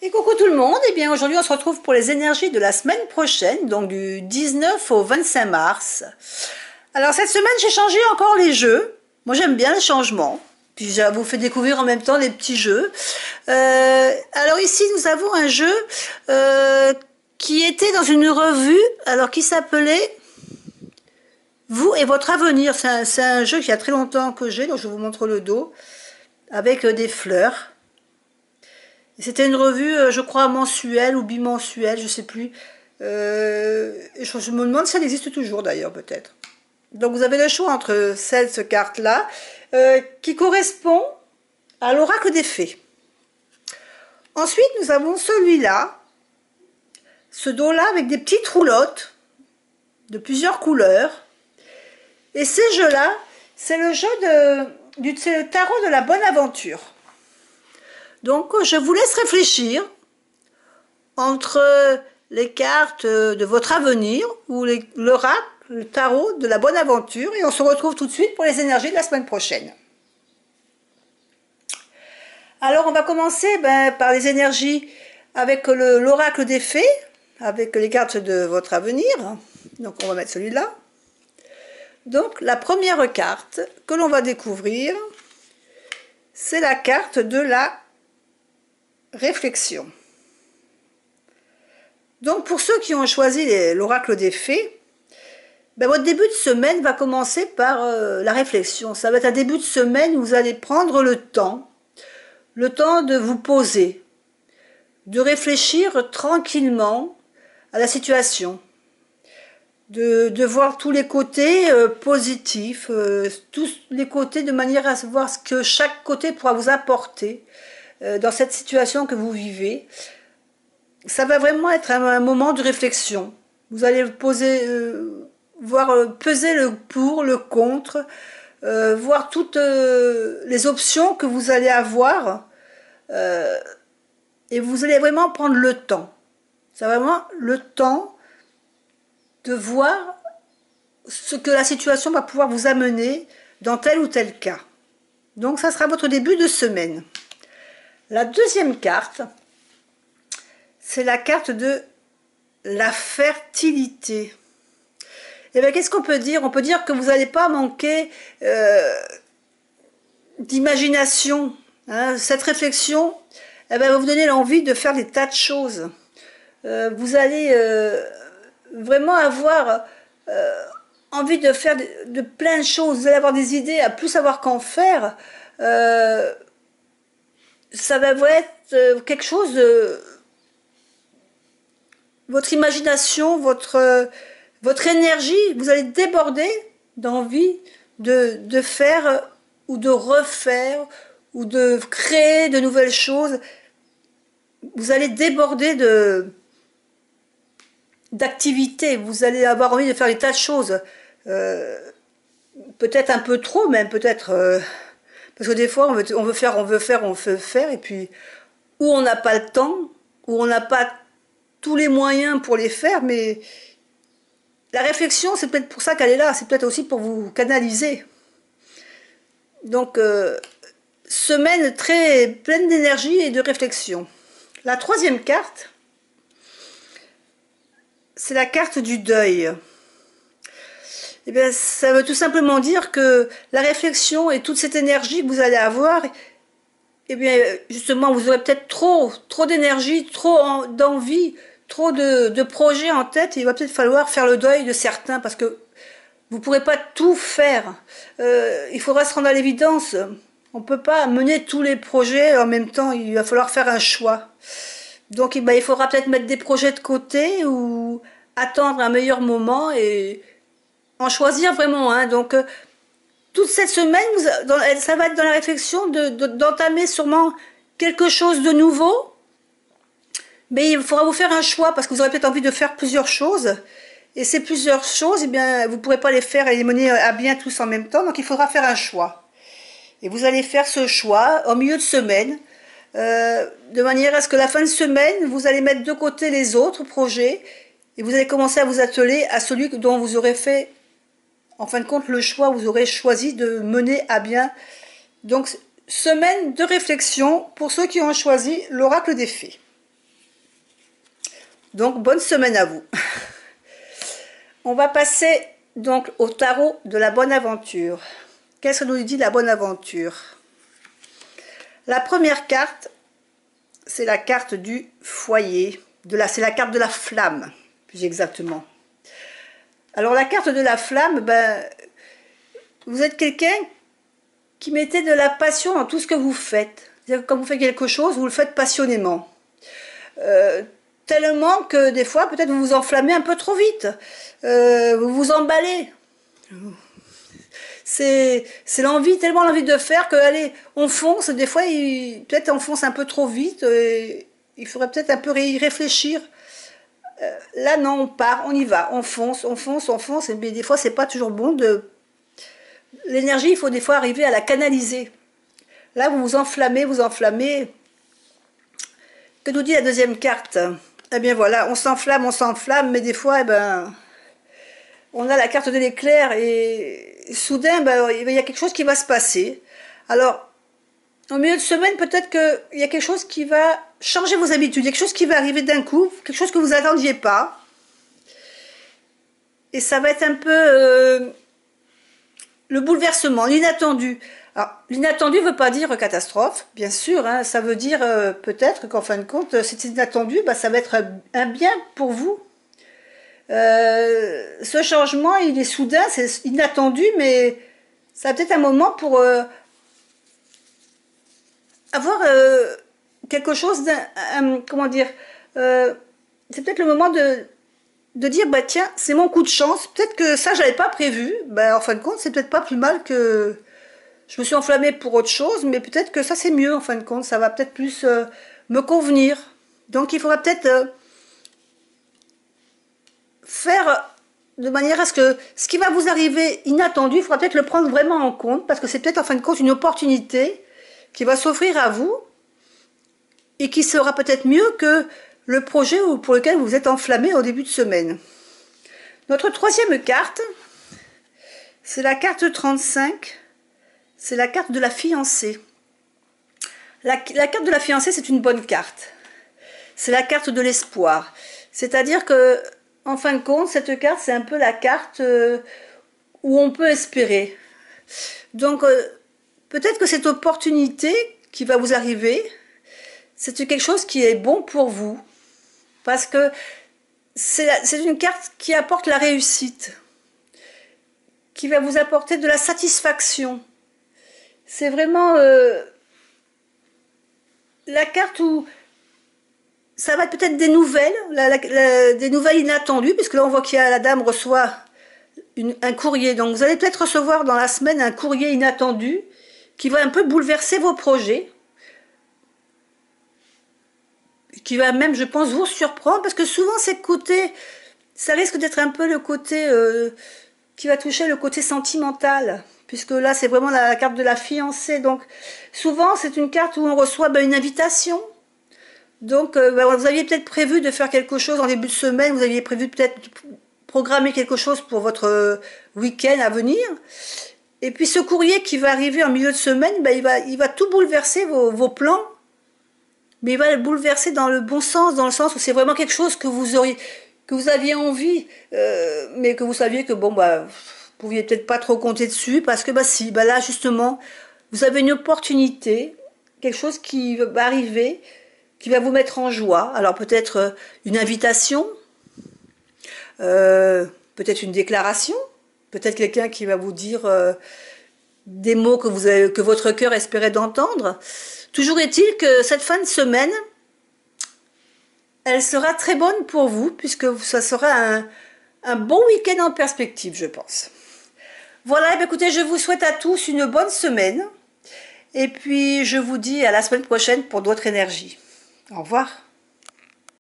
Et coucou tout le monde, et bien aujourd'hui on se retrouve pour les énergies de la semaine prochaine, donc du 19 au 25 mars. Alors cette semaine j'ai changé encore les jeux, moi j'aime bien les changements, puis je vous fais découvrir en même temps les petits jeux. Alors ici nous avons un jeu qui était dans une revue, alors qui s'appelait Vous et votre avenir. C'est un jeu qui a très longtemps que j'ai, donc je vous montre le dos, avec des fleurs. C'était une revue, je crois, mensuelle ou bimensuelle, je ne sais plus. Je me demande si elle existe toujours d'ailleurs, peut-être. Donc vous avez le choix entre cette carte-là, qui correspond à l'oracle des fées. Ensuite, nous avons celui-là, ce dos-là avec des petites roulottes de plusieurs couleurs. Et ces jeux-là, c'est le jeu du tarot de la bonne aventure. Donc, je vous laisse réfléchir entre les cartes de votre avenir ou l'oracle, le tarot de la bonne aventure. Et on se retrouve tout de suite pour les énergies de la semaine prochaine. Alors, on va commencer par les énergies avec l'oracle des fées, avec les cartes de votre avenir. Donc, on va mettre celui-là. Donc, la première carte que l'on va découvrir, c'est la carte de la réflexion. Donc pour ceux qui ont choisi l'oracle des fées, votre début de semaine va commencer par la réflexion. Ça va être un début de semaine où vous allez prendre le temps de vous poser, de réfléchir tranquillement à la situation, de voir tous les côtés positifs, tous les côtés de manière à voir ce que chaque côté pourra vous apporter dans cette situation que vous vivez. Ça va vraiment être un moment de réflexion. Vous allez poser, peser le pour, le contre, voir toutes les options que vous allez avoir, et vous allez vraiment prendre le temps. C'est vraiment le temps de voir ce que la situation va pouvoir vous amener dans tel ou tel cas. Donc ça sera votre début de semaine. La deuxième carte, c'est la carte de la fertilité. Et bien, qu'est-ce qu'on peut dire? On peut dire que vous n'allez pas manquer d'imagination. Hein. Cette réflexion, va vous donner l'envie de faire des tas de choses. Vous allez vraiment avoir envie de faire de plein de choses. Vous allez avoir des idées à plus savoir qu'en faire. Ça va être quelque chose de... Votre imagination, votre énergie, vous allez déborder d'envie de faire ou de refaire ou de créer de nouvelles choses. Vous allez déborder d'activités, vous allez avoir envie de faire des tas de choses. Peut-être un peu trop même, peut-être... parce que des fois, on veut faire, et puis, ou on n'a pas le temps, ou on n'a pas tous les moyens pour les faire, mais la réflexion, c'est peut-être pour ça qu'elle est là, c'est peut-être aussi pour vous canaliser. Donc, semaine très pleine d'énergie et de réflexion. La troisième carte, c'est la carte du deuil. Eh bien, ça veut tout simplement dire que la réflexion et toute cette énergie que vous allez avoir, eh bien, justement, vous aurez peut-être trop d'énergie, trop d'envie, trop de projets en tête. Et il va peut-être falloir faire le deuil de certains parce que vous ne pourrez pas tout faire. Il faudra se rendre à l'évidence. On ne peut pas mener tous les projets en même temps. Il va falloir faire un choix. Donc, il faudra peut-être mettre des projets de côté ou attendre un meilleur moment et en choisir vraiment un. Donc, toute cette semaine, ça va être dans la réflexion d'entamer sûrement quelque chose de nouveau. Mais il faudra vous faire un choix parce que vous aurez peut-être envie de faire plusieurs choses. Et ces plusieurs choses, eh bien, vous ne pourrez pas les faire et les mener à bien tous en même temps. Donc, il faudra faire un choix. Et vous allez faire ce choix au milieu de semaine. De manière à ce que la fin de semaine, vous allez mettre de côté les autres projets. Et vous allez commencer à vous atteler à celui dont vous aurez fait... En fin de compte, le choix, vous aurez choisi de mener à bien. Donc, semaine de réflexion pour ceux qui ont choisi l'oracle des fées. Donc, bonne semaine à vous. On va passer donc au tarot de la bonne aventure. Qu'est-ce que nous dit la bonne aventure? La première carte, c'est la carte du foyer. C'est la carte de la flamme, plus exactement. Alors, la carte de la flamme, ben, vous êtes quelqu'un qui mettez de la passion dans tout ce que vous faites. C'est-à-dire que quand vous faites quelque chose, vous le faites passionnément. Tellement que des fois, peut-être vous vous enflammez un peu trop vite. Vous vous emballez. C'est l'envie, tellement l'envie de faire que, allez, on fonce. Des fois, peut-être on fonce un peu trop vite. Il faudrait peut-être un peu y réfléchir. Là, non, on part, on y va. On fonce, on fonce, on fonce. Mais des fois, c'est pas toujours bon de... L'énergie, il faut des fois arriver à la canaliser. Là, vous vous enflammez, vous enflammez. Que nous dit la deuxième carte? Eh bien voilà, on s'enflamme, mais des fois, eh ben, on a la carte de l'éclair et soudain, ben, il y a quelque chose qui va se passer. Alors, au milieu de semaine, peut-être qu'il y a quelque chose qui va changer vos habitudes, quelque chose qui va arriver d'un coup, quelque chose que vous n'attendiez pas. Et ça va être un peu le bouleversement, l'inattendu. Alors, l'inattendu ne veut pas dire catastrophe, bien sûr, hein, ça veut dire peut-être qu'en fin de compte, cet inattendu, bah, ça va être un bien pour vous. Ce changement, il est soudain, c'est inattendu, mais ça va peut-être un moment pour avoir quelque chose comment dire, c'est peut-être le moment de dire, bah tiens, c'est mon coup de chance, peut-être que ça, je l'avais pas prévu, bah, en fin de compte, c'est peut-être pas plus mal que... Je me suis enflammée pour autre chose, mais peut-être que ça c'est mieux en fin de compte, ça va peut-être plus me convenir. Donc il faudra peut-être faire de manière à ce que ce qui va vous arriver inattendu, il faudra peut-être le prendre vraiment en compte, parce que c'est peut-être en fin de compte une opportunité qui va s'offrir à vous et qui sera peut-être mieux que le projet pour lequel vous vous êtes enflammé au début de semaine. Notre troisième carte, c'est la carte 35. C'est la carte de la fiancée. La carte de la fiancée, c'est une bonne carte. C'est la carte de l'espoir. C'est-à-dire que, en fin de compte, cette carte, c'est un peu la carte où on peut espérer. Donc, peut-être que cette opportunité qui va vous arriver, c'est quelque chose qui est bon pour vous. Parce que c'est une carte qui apporte la réussite, qui va vous apporter de la satisfaction. C'est vraiment la carte où ça va être peut-être des nouvelles, des nouvelles inattendues, puisque là on voit qu'il y a la dame reçoit un courrier. Donc vous allez peut-être recevoir dans la semaine un courrier inattendu qui va un peu bouleverser vos projets, qui va même, je pense, vous surprendre, parce que souvent c'est côté, ça risque d'être un peu le côté qui va toucher le côté sentimental. Puisque là, c'est vraiment la carte de la fiancée. Donc, souvent, c'est une carte où on reçoit une invitation. Donc, vous aviez peut-être prévu de faire quelque chose en début de semaine. Vous aviez prévu peut-être programmer quelque chose pour votre week-end à venir. Et puis, ce courrier qui va arriver en milieu de semaine, il va tout bouleverser vos plans. Mais il va le bouleverser dans le bon sens, dans le sens où c'est vraiment quelque chose que vous aviez envie, mais que vous saviez que, bon, bah... Vous pouviez peut-être pas trop compter dessus parce que si, là justement, vous avez une opportunité, quelque chose qui va arriver, qui va vous mettre en joie. Alors peut-être une invitation, peut-être une déclaration, peut-être quelqu'un qui va vous dire des mots que votre cœur espérait d'entendre. Toujours est-il que cette fin de semaine, elle sera très bonne pour vous puisque ça sera un bon week-end en perspective, je pense. Voilà, écoutez, je vous souhaite à tous une bonne semaine. Et puis, je vous dis à la semaine prochaine pour d'autres énergies. Au revoir.